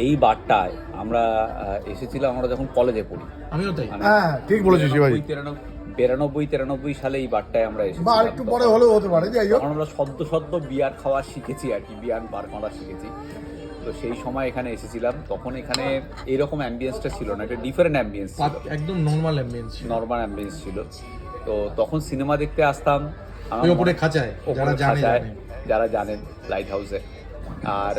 এই বারটায় আমরা এসেছিলাম আমরা যখন কলেজে পড়ি। আমিও তাই। হ্যাঁ ঠিক বলেছিস ভাই। 92-93 সালে এই বারটায় আমরা বা এসেছিলাম। একটু পরে হলেও হতে পারে, যাই হোক। তখন আমরা সদ্য বিয়ার খাওয়া শিখেছি আর কি, বিয়ার বার করা শিখেছি। তো সেই সময় এখানে এসেছিলাম, তখন এখানে এইরকম অ্যাম্বিয়েন্সটা ছিল না, একটা ডিফারেন্ট অ্যাম্বিয়েন্স ছিল, একদম নর্মাল অ্যাম্বিয়েন্স, নর্মাল অ্যাম্বিয়েন্স ছিল। তো তখন সিনেমা দেখতে আসতাম ওপরে খাঁচায়, যারা জানেন লাইট হাউসে। আর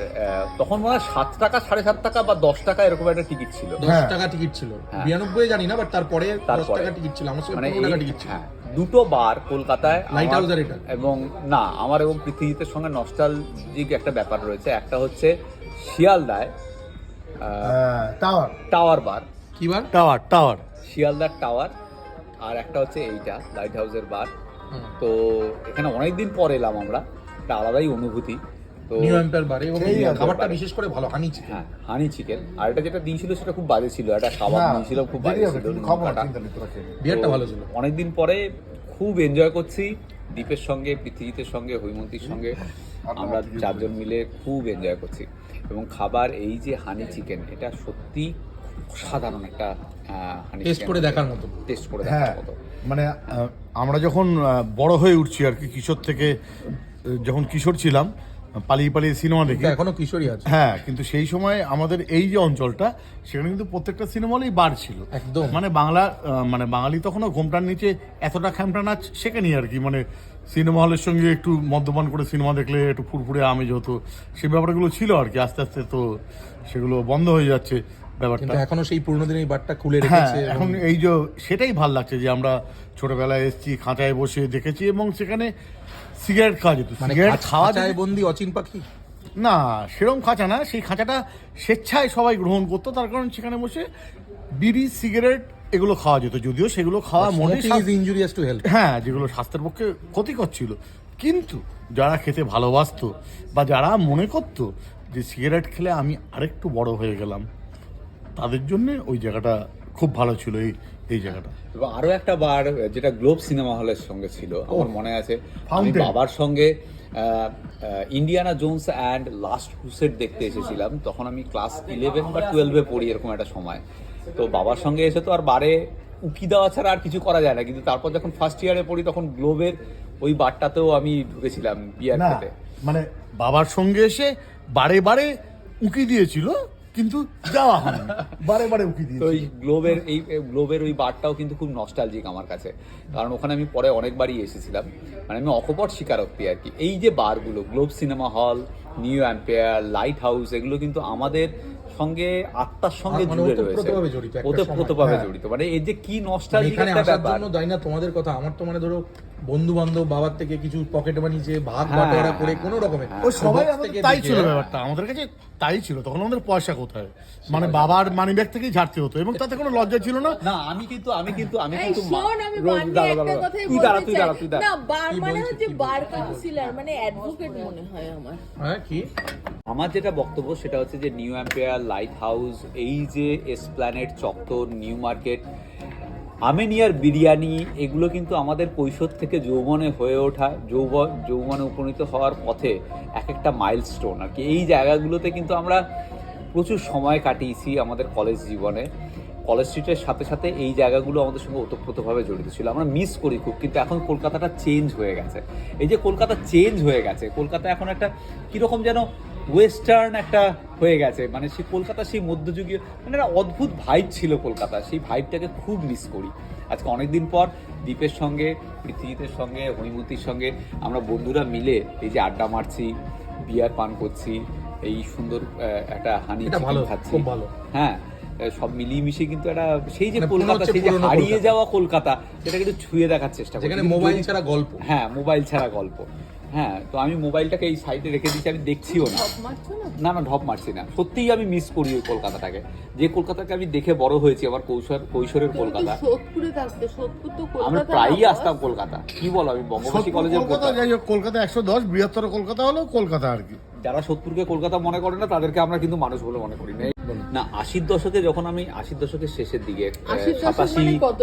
তখন মনে হয় 7 টাকা 7.5 টাকা বা 10 টাকা এরকম একটা টিকিট ছিল। 10 টাকা টিকিট ছিল, 92 জানি না, বাট তারপরে 10 টাকা টিকিট ছিল। আমার মানে 15 টাকা টিকিট ছিল। হ্যাঁ, দুটো বার কলকাতায়, লাইট হাউস আর এটা। এবং না, আমার এবং পৃথিবীতে সঙ্গে নস্টালজিক একটা ব্যাপার রয়েছে। একটা হচ্ছে শিয়ালদায় টাওয়ার বার, কি বার? টাওয়ার শিয়ালদার টাওয়ার। আর একটা হচ্ছে এইটা লাইট হাউসের বার। তো এখানে অনেকদিন পর এলাম আমরা, একটা আলাদাই অনুভূতি। তো নিউ এম্পায়ার বারে খাবারটা বিশেষ করে ভালো, হানি চিকেন। হ্যাঁ, হানি চিকেন। আর এটা যেটা দিয়েছিল সেটা খুব বাজে ছিল, একটা কাবাব দিয়েছিল খুব বাজে ছিল। বিয়ারটা ভালো ছিল। অনেকদিন পরে খুব এনজয় করছি দীপের সঙ্গে, পৃথিবীতের সঙ্গে, হৈমন্তীর সঙ্গে। আমরা 4 জন মিলে খুব এনজয় করছি। এবং খাবার এই যে হানি চিকেন, এটা সত্যি সাধারণ একটা হানি টেস্ট করে দেখার মতো, টেস্ট করে দেখার মতো। মানে আমরা যখন বড় হয়ে উঠছি আর কি, কিশোর থেকে যখন কিশোর ছিলাম, পালিয়ে সিনেমা দেখি, এখনো কিশোরই আছে। হ্যাঁ, কিন্তু সেই সময় আমাদের এই যে অঞ্চলটা, সেখানে কিন্তু প্রত্যেকটা সিনেমা হলেই বার ছিল একদম। মানে মানে বাঙালি তখনও ঘোমটার নিচে এতটা খ্যামটা নাচ শেখেনি আর কি। মানে সিনেমা হলের সঙ্গে একটু মদ্যপান করে সিনেমা দেখলে একটু ফুরফুরে আমেজ হতো, সেই ব্যাপারগুলো ছিল আর কি। আস্তে আস্তে তো সেগুলো বন্ধ হয়ে যাচ্ছে ব্যাপারটা। এখনো সেই পুরোনো দিনের বারটা খুলে হ্যাঁ, রেখেছে। এখন এই যে সেটাই ভাল লাগছে যে আমরা ছোটবেলায় এসেছি, খাঁচায় বসে দেখেছি, এবং সেখানে সিগারেট খাওয়া যেত। সিগারেট খাওয়া যায় বন্দি অচিন পাখি না, সেরকম খাঁচা না, সেই খাঁচাটা স্বেচ্ছায় সবাই গ্রহণ করতো, তার কারণ সেখানে বসে বিড়ি সিগারেট এগুলো খাওয়া যেত। যদিও সেগুলো খাওয়া ইনজুরিয়াস টু হেলথ, হ্যাঁ, যেগুলো স্বাস্থ্যের পক্ষে ক্ষতিকর ছিল, কিন্তু যারা খেতে ভালোবাসতো বা যারা মনে করতো যে সিগারেট খেলে আমি আরেকটু বড় হয়ে গেলাম, তাদের জন্য ওই জায়গাটা খুব ভালো ছিল। এই জায়গাটা এবং আরো একটা বার যেটা গ্লোব সিনেমা হলের সঙ্গে ছিল, আমার মনে আছে, আমি বাবার সঙ্গে Indiana Jones and last crusade দেখতে এসেছিলাম। তখন আমি ক্লাস 11 বা 12-এ পড়ি, এরকম একটা সময়। তো বাবার সঙ্গে এসে তো আর বারে উকি দেওয়া ছাড়া আর কিছু করা যায় না। কিন্তু তারপর যখন ফার্স্ট ইয়ারে পড়ি, তখন গ্লোবের ওই বারটাতেও আমি ঢুকেছিলাম বিয়ার খেতে। মানে বাবার সঙ্গে এসে বারে উকি দিয়েছিল, কিন্তু যাওয়া হয়নি, বারে উকি দিয়েছিল। তো এই গ্লোবের ওই বারটাও কিন্তু খুব নস্টালজিক আমার কাছে, কারণ ওখানে আমি পরে অনেকবারই এসেছিলাম। মানে আমি অকপট স্বীকারোক্তি আর কি। এই যে বারগুলো, Globe cinema hall, New Empire, Lighthouse, এগুলো কিন্তু আমাদের সঙ্গে আত্মার সঙ্গে জুড়ে রয়েছে, ওতপ্রোতভাবে জড়িত। মানে এই যে কি নস্টালজিক একটা ব্যাপার। তাই না তোমাদের কথা, আমার তো মানে ধরো বন্ধু বান্ধব বাবার থেকে কিছু পকেট মানি যে ভাগ বাটোয়ারা করে কোনো রকমে, ও সবাই তাই ছিল ব্যাপারটা। আমাদের কাছে তাই ছিল, তখন আমাদের পয়সা কোথায়, মানে বাবার মানি ব্যাগ থেকেই ঝাড়তে হতো, এবং তাতে কোনো লজ্জা ছিল না। না, আমি কিন্তু তুই দাঁড়া না, বার মানে হচ্ছে বার কাউন্সিলর, মানে অ্যাডভোকেট মনে হয় আমার। হ্যাঁ, কি আমার যেটা বক্তব্য সেটা হচ্ছে যে নিউ এম্পায়ার, লাইট হাউস, এই যে এসপ্ল্যানেড চত্বর, নিউ মার্কেট, আমেনিয়ার বিরিয়ানি, এগুলো কিন্তু আমাদের কৈশোর থেকে যৌবনে হয়ে ওঠা, যৌবনে উপনীত হওয়ার পথে এক একটা মাইলস্টোন আর কি। এই জায়গাগুলোতে কিন্তু আমরা প্রচুর সময় কাটিয়েছি আমাদের কলেজ জীবনে। কলেজ স্ট্রিটের সাথে সাথে এই জায়গাগুলো আমাদের সঙ্গে ওতপ্রোতভাবে জড়িত ছিল, আমরা মিস করি খুব। কিন্তু এখন কলকাতাটা চেঞ্জ হয়ে গেছে। এই যে কলকাতা চেঞ্জ হয়ে গেছে, কলকাতা এখন একটা কীরকম যেন ওয়েস্টার্ন একটা হয়ে গেছে। মানে সেই কলকাতা, সেই মধ্যযুগীয়, মানে একটা অদ্ভুত ভাইব ছিল কলকাতা, সেই ভাইবটাকে খুব মিস করি। আজকে অনেকদিন পর দীপের সঙ্গে, পৃথিবীতের সঙ্গে, হৈমন্তীর সঙ্গে আমরা বন্ধুরা মিলে এই যে আড্ডা মারছি, বিয়ার পান করছি, এই সুন্দর একটা হানি চিকেন খাচ্ছি, হ্যাঁ, সব মিলিয়ে মিশিয়ে কিন্তু একটা সেই যে কলকাতা, সেই যে হারিয়ে যাওয়া কলকাতা, সেটাকে একটু ছুঁয়ে দেখার চেষ্টা করি। মোবাইল ছাড়া গল্প, হ্যাঁ, মোবাইল ছাড়া গল্প। হ্যাঁ, তো আমি মোবাইলটাকে এই সাইডে রেখে দিচ্ছি, আমি দেখছিও না। না, ঢপ মারছি না, সত্যিই আমি মিস করি ওই কলকাতাটাকে, যে কলকাতাকে আমি দেখে বড় হয়েছি, আমার কৈশোরের কলকাতা। আমি প্রায়ই আসতাম কলকাতা। কি বলো, আমি বঙ্গবাসী কলেজে পড়তাম। যাই হোক, কলকাতা 110 বৃহত্তর কলকাতা হলো কলকাতা আর কি। যারা সোদপুরকে কলকাতা মনে করে না, তাদেরকে আমরা কিন্তু মানুষ বলে মনে করি না। না, 80-র দশকে, যখন আমি 80-র দশকের শেষের দিকে, 87,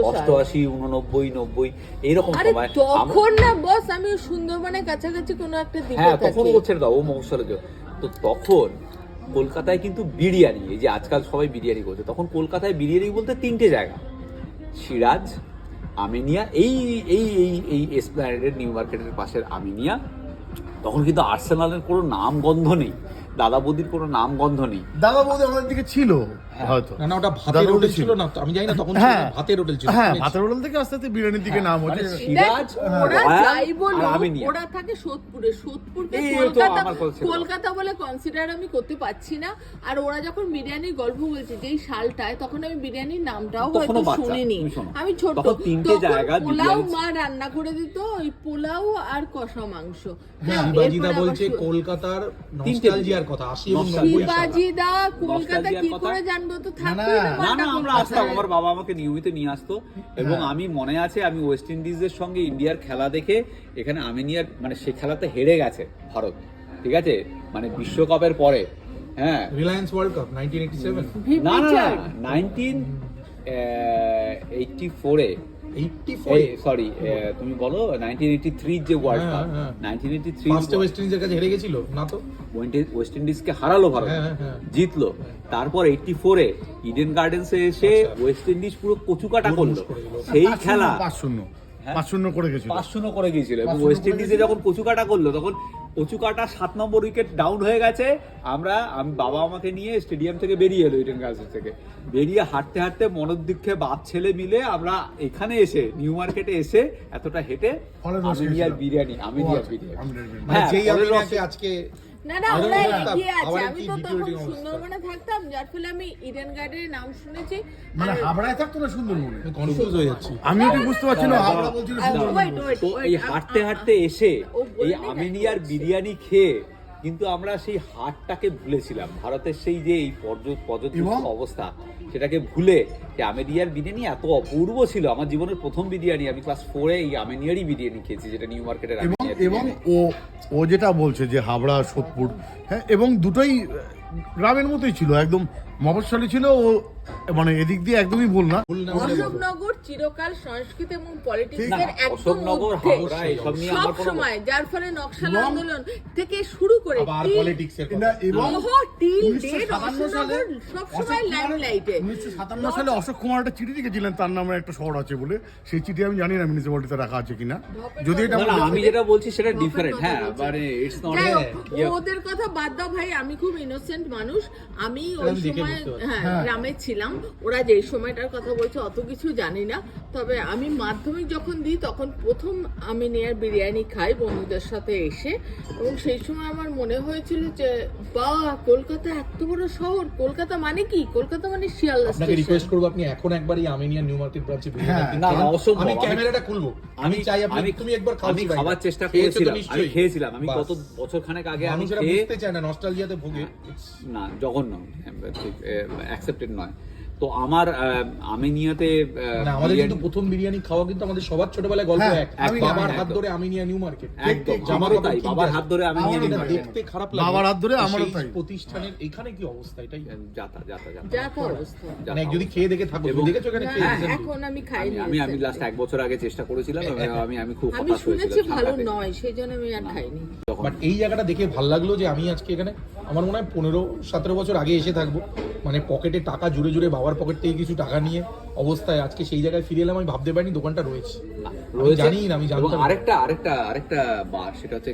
88, 89, 90 এইরকম সময়, তখন না বস আমি সুন্দরবনের কাছাকাছি কোনো একটা দ্বীপে হ্যাঁ, তখন ও ছেড়ে দাও, ও মফস্বলে। তো তখন কলকাতায় কিন্তু বিরিয়ানি, এই যে আজকাল সবাই বিরিয়ানি বলছে, তখন কলকাতায় বিরিয়ানি বলতে 3টে জায়গা, সিরাজ, আমিনিয়া, এই এই এই এই এসপ্ল্যানেডের নিউ মার্কেটের পাশের আমিনিয়া। তখন কিন্তু আর্সেনালের কোনো নাম গন্ধ নেই, দাদা বৌদির কোনো নাম গন্ধ নেই। দাদা বৌদি আমাদের দিকে ছিল হয়তো, না ওটা ভাতের দাদা হোটেল বৌদি ছিল না তো, আমি জানি না তখন হ্যাঁ। ছিল, ভাতের হোটেল ছিল। হ্যাঁ, ভাতের হোটেল থেকে আস্তে আস্তে বিরিয়ানির দিকে নাম মানে হচ্ছে। সিরাজ, ওরা রয়্যাল যাই বলো, আর আমিনিয়া। ওরা থাকে সোদপুরে, সোদপুরকে এই তো কলকাতা আমার কথা ছিল। কলকাতা বলে কনসিডার আমি করতে পারছি না। আর ওরা যখন বিরিয়ানির গল্প বলছে যেই সালটায়, তখন আমি বিরিয়ানির নামটাও হয়তো তখনও বাচ্চা, শুনিনি, তুমি শোনো। আমি ছোট। তখন 3টে তখন জায়গা পোলাও বিরিয়ানি- মা রান্না করে দিত, ওই পোলাও আর কষা মাংস। হ্যাঁ, শিবাজিদা এরপরে বলছে আবার কলকাতার 3টে নস্টালজিয়ার কথা, 80 এবং নস্টালজিয়া। 90 সাল। শিবাজিদা কলকাতা নস্টালজিয়ার কি কথা? করে জানবো, তো থাকবে না, না না, আমরা আসতাম, আমার বাবা আমাকে নিয়মিত নিয়ে আসতো, এবং হ্যাঁ। আমি মনে আছে আমি ওয়েস্ট ইন্ডিজের সঙ্গে ইন্ডিয়ার খেলা দেখে, এখানে আমিনিয়ার মানে সে খেলাতে হেরে গেছে ভারত, ঠিক আছে, মানে বিশ্বকাপের পরে, হ্যাঁ, রিলায়েন্স ওয়ার্ল্ড কাপ 1987, না না না 1984-এ, 84 সরি তুমি বলো 1983 যে ওয়ার্ল্ড কাপ, হ্যাঁ, হ্যাঁ। 1983 ফার্স্টে ওয়েস্ট ইন্ডিজের কাছে হেরে গেছিল না তো? ওয়েস্ট ইন্ডিজকে হারালো ভারত, হ্যাঁ, হ্যাঁ। জিতলো। তারপর 84-এ ইডেন গার্ডেন্সে এসে ওয়েস্ট ইন্ডিজ পুরো কচুকাটা করলো, করে দিল। সেই খেলা 5-0 হ্যাঁ? 5-0 করে গেছিল। 5-0 করে গিয়েছিল, এবং 5-0 ওয়েস্ট করে ইন্ডিজে যখন কচুকাটা করলো, তখন কচুকাটা 7 নম্বর উইকেট ডাউন হয়ে গেছে, আমি বাবা আমাকে নিয়ে স্টেডিয়াম থেকে বেরিয়ে এলো, ইডেন গার্ডেন্স থেকে বেরিয়ে হাঁটতে হাঁটতে মনোদীক্ষে বাপ ছেলে মিলে আমরা এখানে এসে নিউ মার্কেটে এসে এতটা হেঁটে ফলের রস আমিনিয়ার খেয়েছিলাম। বিরিয়ানি, আমিনিয়ার আচ্ছা, বিরিয়ানি, আমিনিয়ার বিরিয়ানি। মানে হ্যাঁ, যেই ফলের রস- আমিনিয়াকে আজকে না না, আরো ওরা একটা এগিয়ে আছে। খাবারের আমি কি তো দ্বিতীয় তখন rating অবস্থা? সুন্দরবনে থাকতাম, যার ফলে আমি ইডেন গার্ডেনের নাম শুনেছি। মানে আর- হাবড়ায় থাকতো না সুন্দরবনে? কনফিউজ হয়ে যাচ্ছি। আমি একটু বুঝতে পারছি না, হাবড়া বলছিল আর সুন্দরবন। wait, wait, তো wait, এই হাঁটতে হাঁটতে এসে ও বলে এই নি আমিনিয়ার নাকি? বিরিয়ানি খেয়ে কিন্তু আমরা সেই হাটটাকে ভুলেছিলাম, ভারতের সেই যে এই পর্যটন এবং? অবস্থা, সেটাকে ভুলে যে আমিনিয়ার বিরিয়ানি এত অপূর্ব ছিল। আমার জীবনের প্রথম বিরিয়ানি, আমি ক্লাস 4-এ এই আমিনিয়ারই বিরিয়ানি খেয়েছি, যেটা নিউ মার্কেটের এবং আমিনিয়ার এবং বিরিয়ানি। ও যেটা বলছে যে হাবড়া সোদপুর, হ্যাঁ, এবং দুটোই গ্রামের মতোই ছিল, একদম মফস্বলী ছিল। ও মানে এদিক দিয়ে একদমই ভুল না। ভুল না বলে বলো। অশোকনগর চিরকাল সংস্কৃতি এবং না, পলিটিক্সের একদম অশোকনগর, মধ্যে। হাওড়া এসব নিয়ে আমার সব কোনো সময়, যার ফলে নকশাল এবং- আন্দোলন থেকে শুরু করে আবার till- পলিটিক্স এর কথা। না, এবং till 1957 date সালে অশোকনগর সব সময় লাইমলাইটে। 1957 সালে অশোক কুমার একটা চিঠি লিখেছিলেন, তার নামে একটা শহর আছে বলে। সেই চিঠি আমি জানি না মিউনিসিপ্যালিটিতে রাখা আছে কিনা, যদি এটা না না, আমি যেটা বলছি সেটা ডিফারেন্ট, কথা হ্যাঁ, বলছি। মানে ইটস নট যাই হোক, ওদের কথা বাদ দাও ভাই, আমি খুব ইনোসেন্ট মানুষ। আমি ওই আমি দেখে সময় বুঝতে পারছি। হ্যাঁ গ্রামে ছিলাম, ওরা যে সময়টার কথা বলছে অত কিছু জানি না। তবে আমি মাধ্যমিক যখন দিই, তখন প্রথম আমি নেয়ার বিরিয়ানি খাই বন্ধুদের সাথে এসে, এবং সেই সময় আমার মনে হয়েছিল যে বাহ, কলকাতা এত বড় শহর, কলকাতা মানে কি, কলকাতা মানে শিয়ালদা আপনাকে স্টেশন। রিকোয়েস্ট করবো, আপনি এখন একবার এই আমিনিয়া নিউ মার্কেট ব্রাঞ্চে হ্যাঁ, না, না, অসম্ভব। আমি আমি- ক্যামেরাটা খুলবো, আমি চাই আপনি তুমি একবার খাও। আমি খাবার চেষ্টা করেছিলাম, আমি খেয়েছিলাম, আমি কত বছর খানেক আগে আমি মানুষেরা খেয়ে, বুঝতে চায় না, নস্টালজিয়াতে ভোগে। না জঘন্য, ঠিক অ্যাকসেপ্টেড নয়। তো আমার আমিনিয়াতে না, আমাদের কিন্তু প্রথম বিরিয়ানি খাওয়া কিন্তু আমাদের সবার ছোটবেলায় গল্প হ্যাঁ, এক। আমি- বাবার একদম। হাত ধরে আমিনিয়া নিউ মার্কেট। একদম ঠিক, আমারও জামা তাই, কাপড় বাবার কিনতে হাত ধরে আমি আমারও নিয়ে এটা তাই। দেখতে খারাপ লাগে। বাবার হাত ধরে তো আমারও সেই তাই। প্রতিষ্ঠানের এখানে কি অবস্থা এটাই? যাতা যাতা যাতা যা তো অবস্থা। মানে যদি খেয়ে দেখে থাকো, এবং- দেখেছো এখানে খেয়ে হ্যাঁ, দেখেছো? এখন আমি আমি খাইনি। আমি আমি লাস্ট 1 বছর আগে চেষ্টা করেছিলাম, আমি খুব আমি হতাশ শুনেছি হয়েছিলাম ভালো সামলাতে। নয়, সেই জন্য আমি আর খাইনি। তখন বাট এই জায়গাটা দেখে ভালো লাগলো যে আমি আজকে এখানে আমার মনে হয় 15-17 বছর আগে এসে থাকবো, মানে পকেটে টাকা জুড়ে জুড়ে বাবার পকেট থেকে কিছু টাকা নিয়ে অবস্থায় আজকে সেই জায়গায় ফিরে এলাম। আমি ভাবতে পারিনি দোকানটা রয়েছে। না, আমি রয়েছে। জানি না, আমি এবং জানতাম না। আরেকটা বার, সেটা হচ্ছে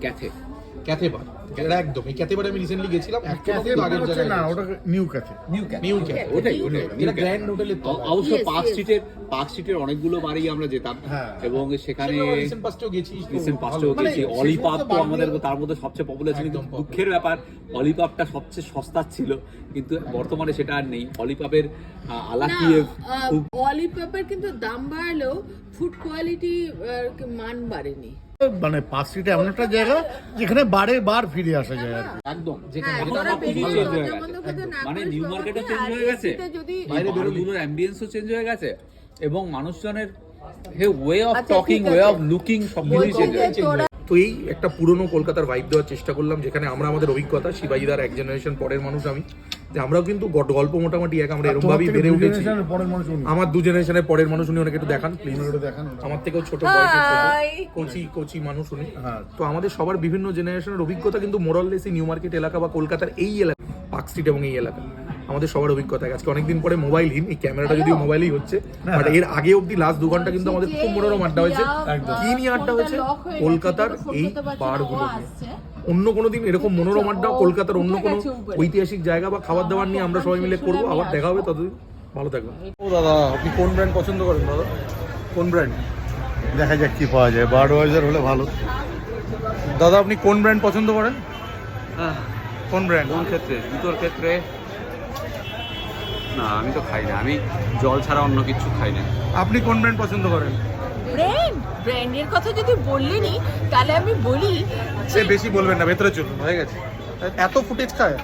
ক্যাথে। ক্যাথে বার, এটা একদম এই ক্যাথে বারে আমি রিসেন্টলি গেছিলাম। ক্যাফে আগের হচ্ছে জায়গায় না, ওটা নিউ ক্যাফে। নিউ ক্যাথে, ওটাই যেটা গ্র্যান্ড হোটেলের তো। অবশ্য Yes, পার্ক yes. স্ট্রিটের অনেকগুলো বাড়ি আমরা যেতাম, হ্যাঁ। এবং সেখানে রিসেন্ট পাস্টেও গেছি। রিসেন্ট পাঁচটাও মানে গেছি। সেই অলিপাপ সমস্ত তো বাড়িগুলো- আমাদের তার মধ্যে সবচেয়ে পপুলার ছিল, কিন্তু একদম দুঃখের ব্যাপার অলিপাপটা সবচেয়ে সস্তা ছিল, কিন্তু বর্তমানে সেটা আর নেই। অলিপাপের আলাকিয়েভ খুব অলিপপের কিন্তু দাম বাড়লেও ফুড কোয়ালিটি মান বাড়েনি। মানে পার্ক স্ট্রিটে এমন একটা জায়গা যেখানে বারে বার ফিরে আসা যায় আর কি। একদম হ্যাঁ, এখন তোরা সবকিছু বেরিয়ে চেঞ্জ হয়ে দরজা গেছে। বন্ধ করে না মানে করিস নিউ বাবা, মার্কেটও তুই চেঞ্জ আর হয়ে গেছে, এসিতে যদি বাইরে বেরোলি। বারগুলোর অ্যাম্বিয়েন্সও চেঞ্জ হয়ে গেছে, এবং মানুষজনের ওয়ে অফ আচ্ছা, টকিং, ঠিক ওয়ে আছে। অফ লুকিং সবকিছুই চেঞ্জ বলছি হয়ে যে গেছে। তোরা তো এই একটা পুরনো কলকাতার ভাইব দেওয়ার চেষ্টা করলাম, যেখানে আমরা আমাদের অভিজ্ঞতা, শিবাজিদার এক জেনারেশন পরের মানুষ আমি, যে আমরাও কিন্তু গল্প মোটামুটি এক, আমরা এরকম ভাবেই বেড়ে উঠেছি। পরের মানুষ উনি। আমার 2 জেনারেশনের পরের মানুষ উনি, ওনাকে একটু দেখান প্লিজ। ওটা দেখান। আমার থেকেও ছোট বয়সের ছোট, হাই। কচি মানুষ উনি। হ্যাঁ। তো আমাদের সবার বিভিন্ন জেনারেশনের অভিজ্ঞতা কিন্তু মোরাললেস নিউ মার্কেট এলাকা বা কলকাতার এই এলাকা পার্ক স্ট্রিট এবং এই এলাকা আমাদের সবার অভিজ্ঞতা। আজকে অনেকদিন পরে মোবাইলহীন, এই ক্যামেরাটা যদিও মোবাইলেই হচ্ছে, বাট এর আগে অবধি লাস্ট 2 ঘন্টা কিন্তু আমাদের খুব মনোরম আড্ডা হয়েছে। কি নিয়ে আড্ডা হয়েছে? কলকাতার এই বারগুলো নিয়ে। অন্য কোনো দিন এরকম মনোরম আড্ডা কলকাতার অন্য কোনো ঐতিহাসিক জায়গা বা খাবার দাবার নিয়ে আমরা সবাই মিলে করবো। আবার দেখা হবে, ততদিন ভালো থাকবেন। ও দাদা, আপনি কোন ব্র্যান্ড পছন্দ করেন দাদা? কোন ব্র্যান্ড? দেখা যাক কি পাওয়া যায়, বার্ডওয়াইজার হলে ভালো। দাদা আপনি কোন ব্র্যান্ড পছন্দ করেন? কোন ব্র্যান্ড? কোন ক্ষেত্রে? জুতোর ক্ষেত্রে? না, আমি তো খাই না, আমি জল ছাড়া অন্য কিছু খাই না। আপনি কোন ব্র্যান্ড পছন্দ করেন? ব্র্যান্ডের কথা যদি বললেনই তাহলে আমি বলি সে বেশি বলবেন না, ভেতরে চলুন, হয়ে গেছে। এত ফুটেজ খায়।